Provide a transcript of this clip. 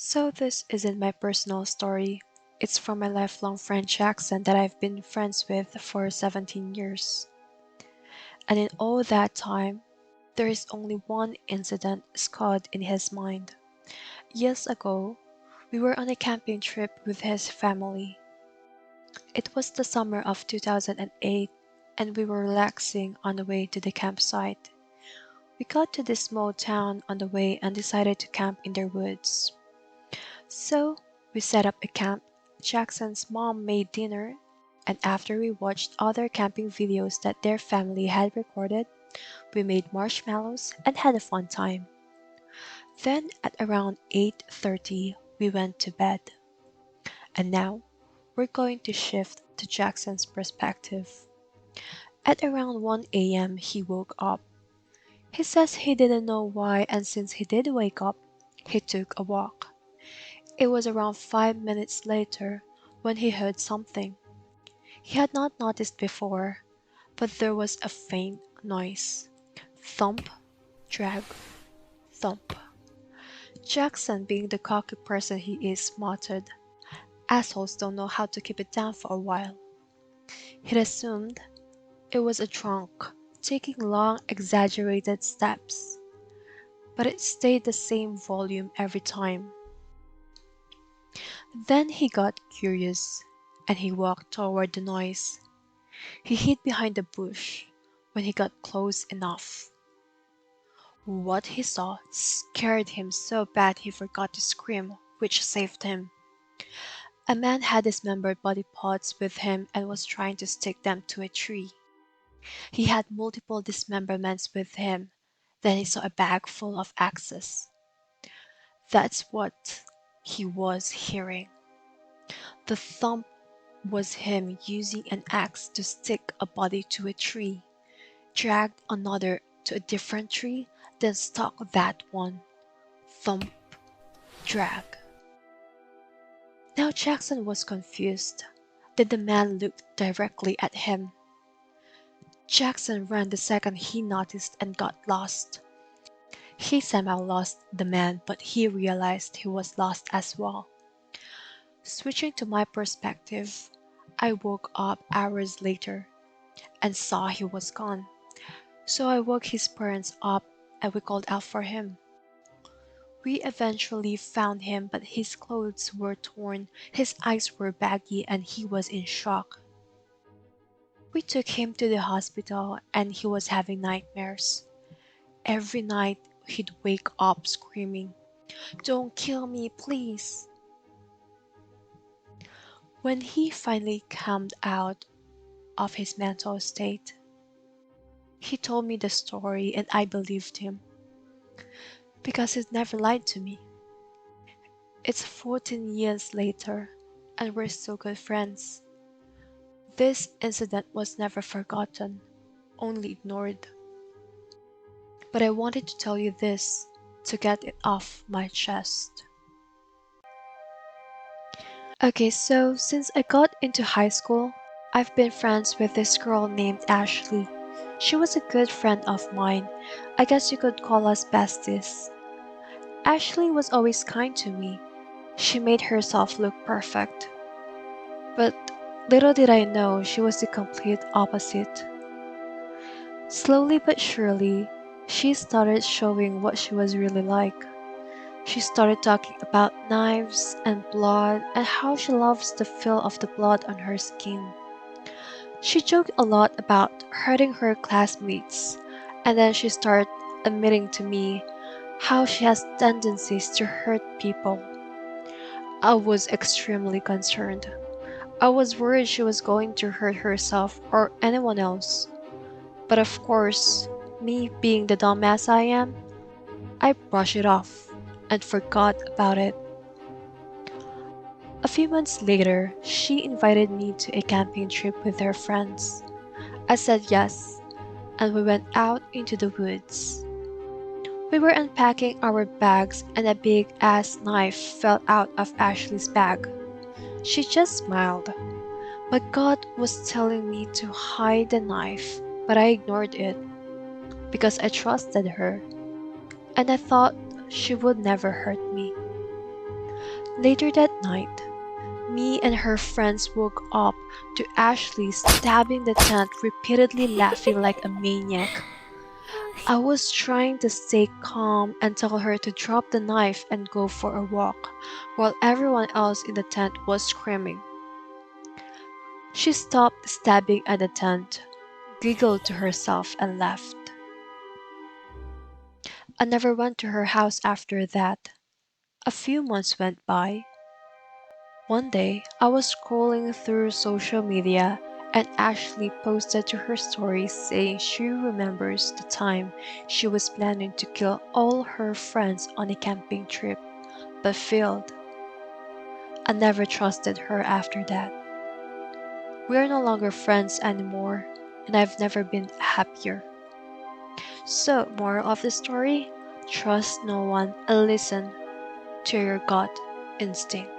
So this isn't my personal story. It's from my lifelong friend Jackson that I've been friends with for 17 years. And in all that time, there is only one incident scarred in his mind. Years ago, we were on a camping trip with his family. It was the summer of 2008, and we were relaxing on the way to the campsite. We got to this small town on the way and decided to camp in their woods. So we set up a camp. Jackson's mom made dinner, and after we watched other camping videos that their family had recorded, we made marshmallows and had a fun time. Then at around 8:30, we went to bed. And now we're going to shift to Jackson's perspective. At around 1 a.m., he woke up. He says he didn't know why, and since he did wake up, he took a walk. It was around 5 minutes later when he heard something. He had not noticed before, but there was a faint noise. Thump, drag, thump. Jackson, being the cocky person he is, muttered, "Assholes don't know how to keep it down for a while." He assumed it was a drunk, taking long, exaggerated steps, but it stayed the same volume every time. Then he got curious, and he walked toward the noise. He hid behind a bush when he got close enough. What he saw scared him so bad he forgot to scream, which saved him. A man had dismembered body parts with him and was trying to stick them to a tree. He had multiple dismemberments with him. Then he saw a bag full of axes. That's what he was hearing. The thump was him using an axe to stick a body to a tree, dragged another to a different tree, then stuck that one. Thump, drag. Now Jackson was confused. Then the man looked directly at him. Jackson ran the second he noticed and got lost. He somehow lost the man, but he realized he was lost as well. Switching to my perspective, I woke up hours later and saw he was gone. So I woke his parents up and we called out for him. We eventually found him, but his clothes were torn, his eyes were baggy, and he was in shock. We took him to the hospital and he was having nightmares. Every night he'd wake up screaming, "Don't kill me, please." When he finally calmed out of his mental state, he told me the story and I believed him because he's never lied to me. It's 14 years later and we're still good friends. This incident was never forgotten, only ignored. But I wanted to tell you this to get it off my chest. Okay, so since I got into high school, I've been friends with this girl named Ashley. She was a good friend of mine. I guess you could call us besties. Ashley was always kind to me. She made herself look perfect. But little did I know she was the complete opposite. Slowly but surely, she started showing what she was really like. She started talking about knives and blood and how she loves the feel of the blood on her skin. She joked a lot about hurting her classmates, and then she started admitting to me how she has tendencies to hurt people. I was extremely concerned. I was worried she was going to hurt herself or anyone else. But of course, me being the dumbass I am, I brushed it off and forgot about it. A few months later, she invited me to a camping trip with her friends. I said yes, and we went out into the woods. We were unpacking our bags and a big ass knife fell out of Ashley's bag. She just smiled. My gut was telling me to hide the knife, but I ignored it because I trusted her and I thought she would never hurt me. Later that night, me and her friends woke up to Ashley stabbing the tent, repeatedly laughing like a maniac. I was trying to stay calm and tell her to drop the knife and go for a walk, while everyone else in the tent was screaming. She stopped stabbing at the tent, giggled to herself, and left. I never went to her house after that. A few months went by. One day, I was scrolling through social media and Ashley posted to her story saying she remembers the time she was planning to kill all her friends on a camping trip, but failed. I never trusted her after that. We are no longer friends anymore, and I've never been happier. So, moral of the story, trust no one and listen to your gut instinct.